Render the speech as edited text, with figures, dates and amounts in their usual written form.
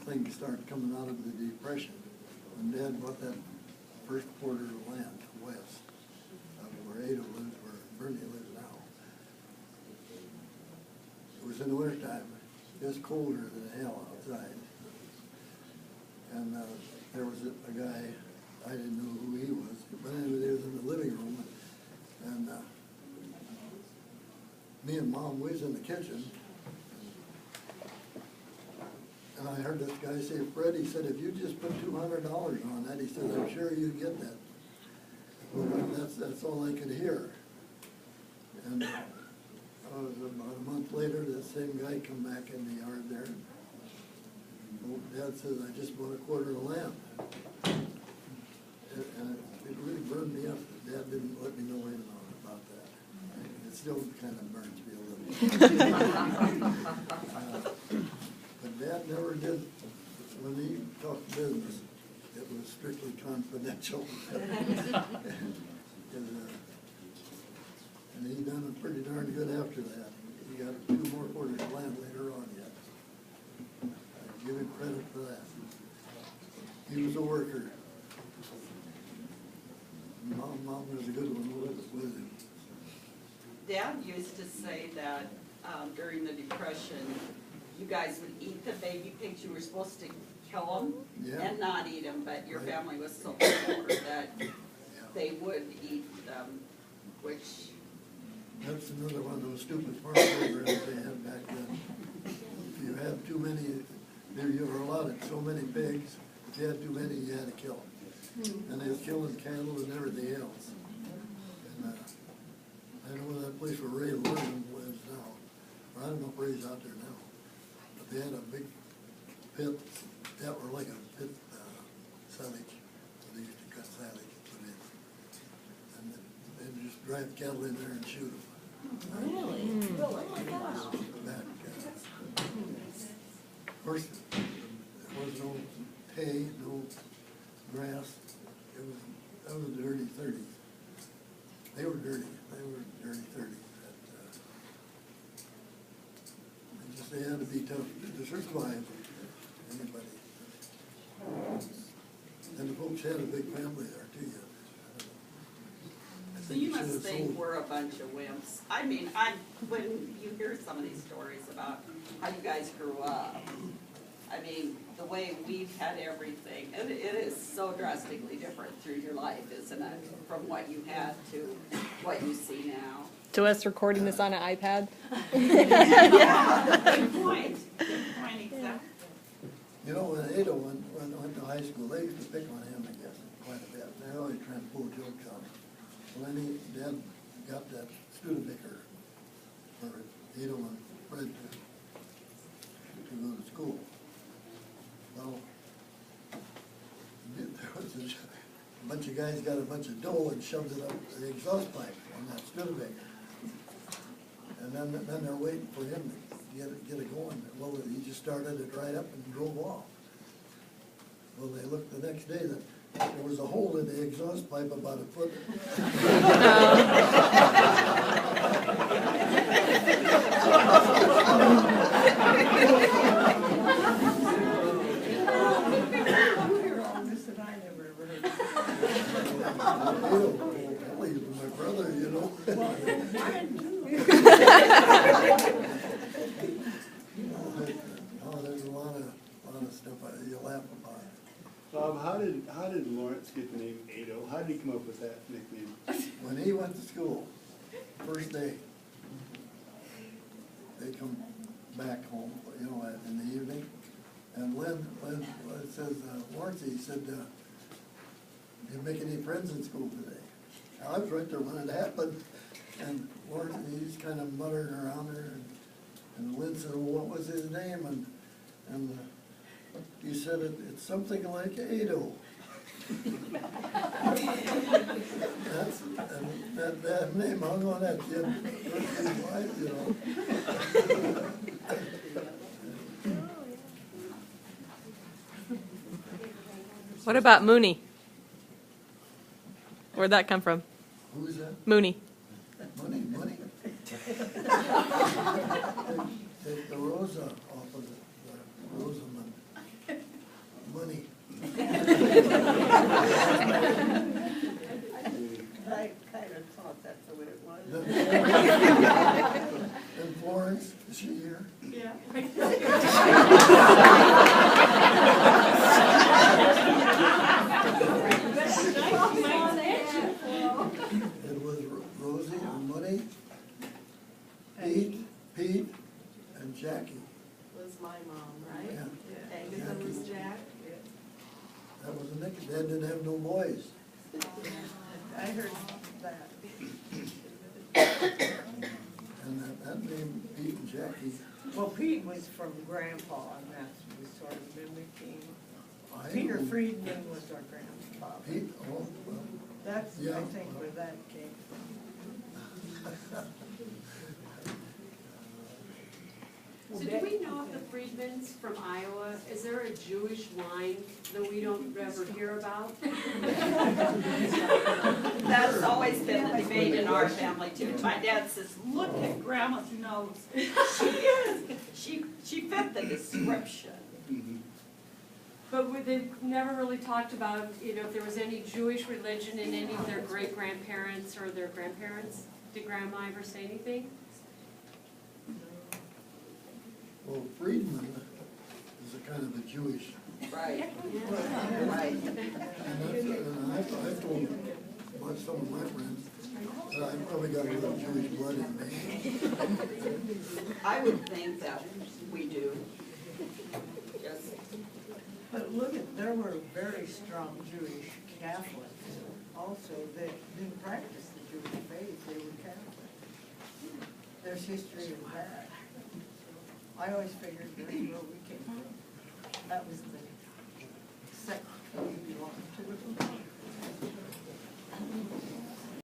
things started coming out of the Depression, when Dad bought that first quarter of land west of where Ada lives, where Bernie lives now. It was in the wintertime, just colder than hell outside. And there was a guy, I didn't know who he was, but anyway, he was in the living room, and me and Mom, we was in the kitchen, and I heard this guy say, Fred, he said, if you just put $200 on that, he said, I'm sure you'd get that. Well, that's all I could hear. And about a month later, that same guy come back in the yard there. Old Dad says, I just bought a quarter of land. And it really burned me up that Dad didn't let me know anything about that. It still kind of burns me a little. But Dad never did, when he talked business, it was strictly confidential. And he done it pretty darn good after that. He got 2 more quarters of land later on yet. I give him credit for that. He was a worker. Mom was a good one with him. Dad used to say that during the Depression, you guys would eat the baby pigs. You were supposed to kill them and not eat them, but your family was so poor that they would eat them, which... That's another one of those stupid farm programs they had back then. If you had too many, you were allotted so many pigs. If you had too many, you had to kill them. And they were killing cattle and everything else. And I don't know that place where Ray Lurman lives now. Or I don't know if Ray's out there now. But they had a big pit that were like a pit silage. They used to cut silage and put in. And they'd just drive cattle in there and shoot them. Really? Back, of course, there was no hay, no grass. That was the early 30s. They were dirty. They were dirty 30s. They had to be tough to survive anybody. And the folks had a big family there too. So you must think we're a bunch of wimps. I mean, when you hear some of these stories about how you guys grew up, I mean, the way we've had everything, it is so drastically different through your life, isn't it? From what you had to what you see now. To us recording this on an iPad? Yeah, good point. Good point, exactly. You know, when Ada went to high school, they used to pick on him, I guess, quite a bit. They always trying to pull jokes on him. When Dad got that Studebaker, or Ada went Fred to go to school. Well, there was a bunch of guys got a bunch of dough and shoved it up the exhaust pipe on that Studebaker. And then they're waiting for him to get it going. Well, he just started it right up and drove off. Well, they looked the next day that there was a hole in the exhaust pipe about a foot. My brother, you know. Oh, there's a lot of stuff you laugh about. Bob, how did Lawrence get the name Ado? How did he come up with that nickname? When he went to school, first day, they come back home, you know, in the evening, and Lynn says, Lawrence, he said, did you make any friends in school today? I was right there when it happened, and Lawrence, he's kind of muttering around there, and Lynn said, well, what was his name? And he said, it's something like Ado. That name hung on that kid for his life, you know. What about Mooney? Where'd that come from? Who's that? Mooney. Money. Take the Rosa off of the Rosamond. It was Rosie and Money, Pete, and Jackie. Was my mom, right? Yeah. Agatha was Jack? That was a nick, they didn't have no boys. I heard that. And that name, Pete and Jackie, Well, Pete was from Grandpa, and that's was sort of mimicking. I Peter know- Friedman was our grandfather. Pete, oh, well, That's, Yeah. I think, where that came from. So do we know if the Friedmans from Iowa, is there a Jewish line that we don't ever hear about? That's always been the debate in our family too. My dad says, look at grandma's nose. She is, she fit the description. But they've never really talked about, if there was any Jewish religion in any of their great-grandparents or their grandparents? Did grandma ever say anything? well, Friedman is a kind of a Jewish, Right. Right. and I've told about some of my friends, that I've probably got a little Jewish blood in me. I would think that we do. Just, But look at, there were very strong Jewish Catholics also that didn't practice the Jewish faith, they were Catholic. There's history of that. I always figured that's where we came from. That was the sect